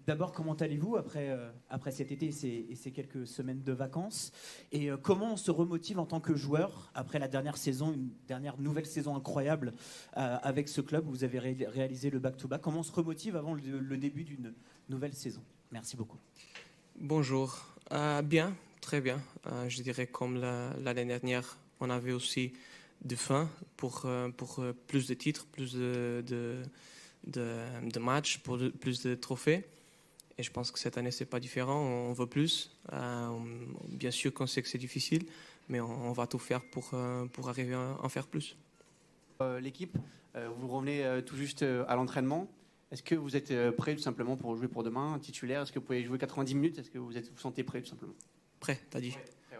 D'abord, comment allez-vous après cet été et ces quelques semaines de vacances? Et comment on se remotive en tant que joueur après la dernière saison, une dernière nouvelle saison incroyable avec ce club? Vous avez réalisé le back-to-back. Comment on se remotive avant le début d'une nouvelle saison? Merci beaucoup. Bonjour. Bien, très bien. Je dirais comme l'année dernière, on avait aussi de faim pour plus de titres, plus de matchs, pour plus de trophées. Et je pense que cette année, c'est pas différent. On veut plus. Bien sûr qu'on sait que c'est difficile, mais on va tout faire pour arriver à en faire plus. L'équipe, vous revenez tout juste à l'entraînement. Est-ce que vous êtes prêt tout simplement pour jouer pour demain, titulaire? Est-ce que vous pouvez jouer 90 minutes? Est-ce que vous sentez prêt tout simplement? Prêt, t'as dit? Prêt, ouais.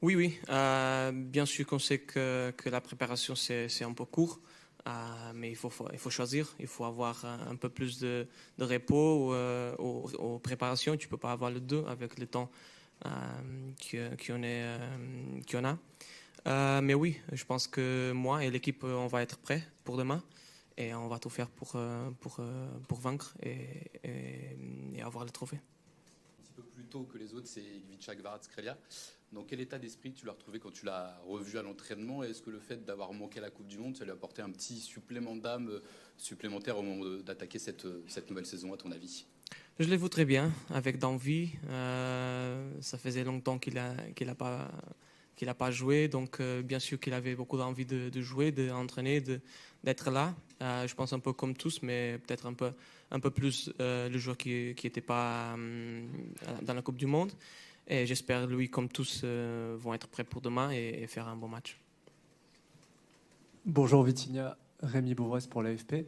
Oui. Bien sûr qu'on sait que la préparation, c'est un peu court. Mais il faut choisir, il faut avoir un peu plus de repos aux préparations. Tu ne peux pas avoir le deux avec le temps qu'on a. Mais oui, je pense que moi et l'équipe, on va être prêts pour demain et on va tout faire pour vaincre et avoir le trophée. Un petit peu plus tôt que les autres, c'est Ivica Kvaratskhelia. Dans quel état d'esprit tu l'as retrouvé quand tu l'as revu à l'entraînement? Est-ce que le fait d'avoir manqué la Coupe du Monde, ça lui a apporté un petit supplément d'âme supplémentaire au moment d'attaquer cette nouvelle saison, à ton avis? Je le vois très bien, avec d'envie. Ça faisait longtemps qu'il a pas joué, donc bien sûr qu'il avait beaucoup d'envie de jouer, d'entraîner, d'être là. Je pense un peu comme tous, mais peut-être un peu plus le joueur qui n'était pas dans la Coupe du Monde. Et j'espère, lui, comme tous, vont être prêts pour demain et faire un bon match. Bonjour Vitinha, Rémi Bouvresse pour l'AFP.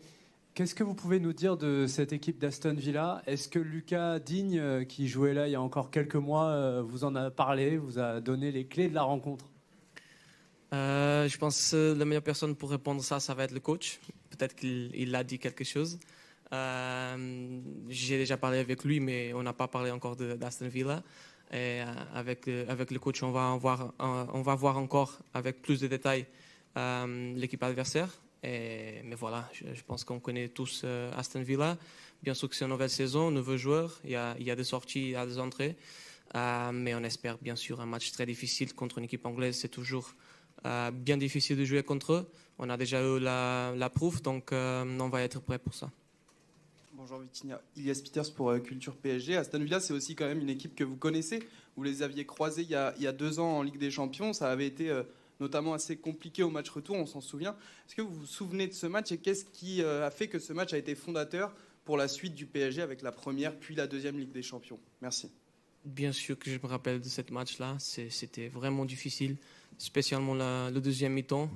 Qu'est-ce que vous pouvez nous dire de cette équipe d'Aston Villa? Est-ce que Lucas Digne, qui jouait là il y a encore quelques mois, vous en a parlé, vous a donné les clés de la rencontre? Je pense que la meilleure personne pour répondre ça va être le coach. Peut-être qu'il a dit quelque chose. J'ai déjà parlé avec lui, mais on n'a pas parlé encore d'Aston Villa. Et avec le coach, on va voir encore avec plus de détails l'équipe adversaire. Mais voilà, je pense qu'on connaît tous Aston Villa. Bien sûr que c'est une nouvelle saison, nouveaux joueurs. Il y a des sorties, il y a des entrées. Mais on espère bien sûr un match très difficile contre une équipe anglaise. C'est toujours bien difficile de jouer contre eux. On a déjà eu la preuve, donc on va être prêt pour ça. Bonjour Vitinha, Ilias Peters pour Culture PSG. Aston Villa, c'est aussi quand même une équipe que vous connaissez. Vous les aviez croisés il y a 2 ans en Ligue des Champions. Ça avait été notamment assez compliqué au match retour, on s'en souvient. Est-ce que vous vous souvenez de ce match et qu'est-ce qui a fait que ce match a été fondateur pour la suite du PSG avec la première puis la deuxième Ligue des Champions? Merci. Bien sûr que je me rappelle de ce match-là. C'était vraiment difficile, spécialement le deuxième mi-temps.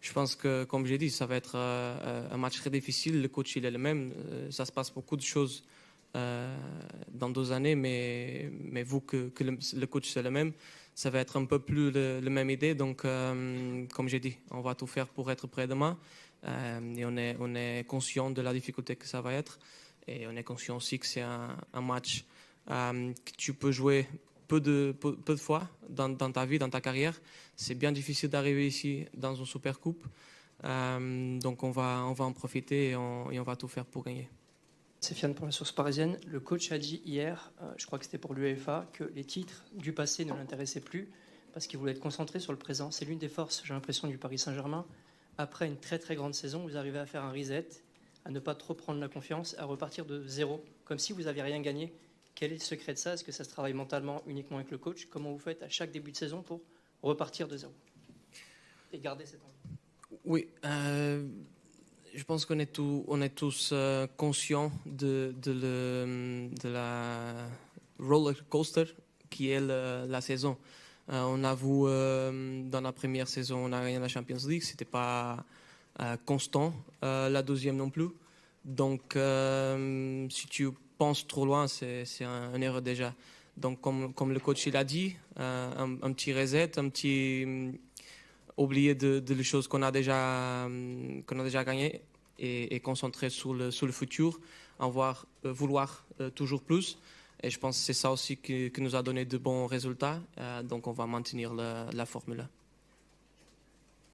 Je pense que, comme j'ai dit, ça va être un match très difficile. Le coach, il est le même. Ça se passe beaucoup de choses dans 2 années, mais vu que le coach, c'est le même, ça va être un peu plus la même idée. Donc, comme j'ai dit, on va tout faire pour être prêt demain. Et on est conscient de la difficulté que ça va être. Et on est conscient aussi que c'est un match que tu peux jouer peu de fois dans ta vie, dans ta carrière. C'est bien difficile d'arriver ici dans une super coupe. Donc on va en profiter et on va tout faire pour gagner. C'est Fiane pour la source parisienne. Le coach a dit hier, je crois que c'était pour l'UEFA, que les titres du passé ne l'intéressaient plus parce qu'il voulait être concentré sur le présent. C'est l'une des forces, j'ai l'impression, du Paris Saint-Germain. Après une très très grande saison, vous arrivez à faire un reset, à ne pas trop prendre la confiance, à repartir de zéro, comme si vous n'aviez rien gagné. Quel est le secret de ça? Est-ce que ça se travaille mentalement uniquement avec le coach? Comment vous faites à chaque début de saison pour repartir de zéro et garder cette envie? Oui, je pense qu'on est tous conscients de la roller coaster qui est la saison. On a vu dans la première saison, on a gagné la Champions League, c'était pas constant, la deuxième non plus. Donc, si tu penses trop loin, c'est une erreur déjà. Donc, comme le coach il a dit, un petit reset, un petit oublier de les choses qu'on a déjà gagnées et concentrer sur le futur, vouloir toujours plus. Et je pense que c'est ça aussi qui nous a donné de bons résultats. Donc, on va maintenir la formule.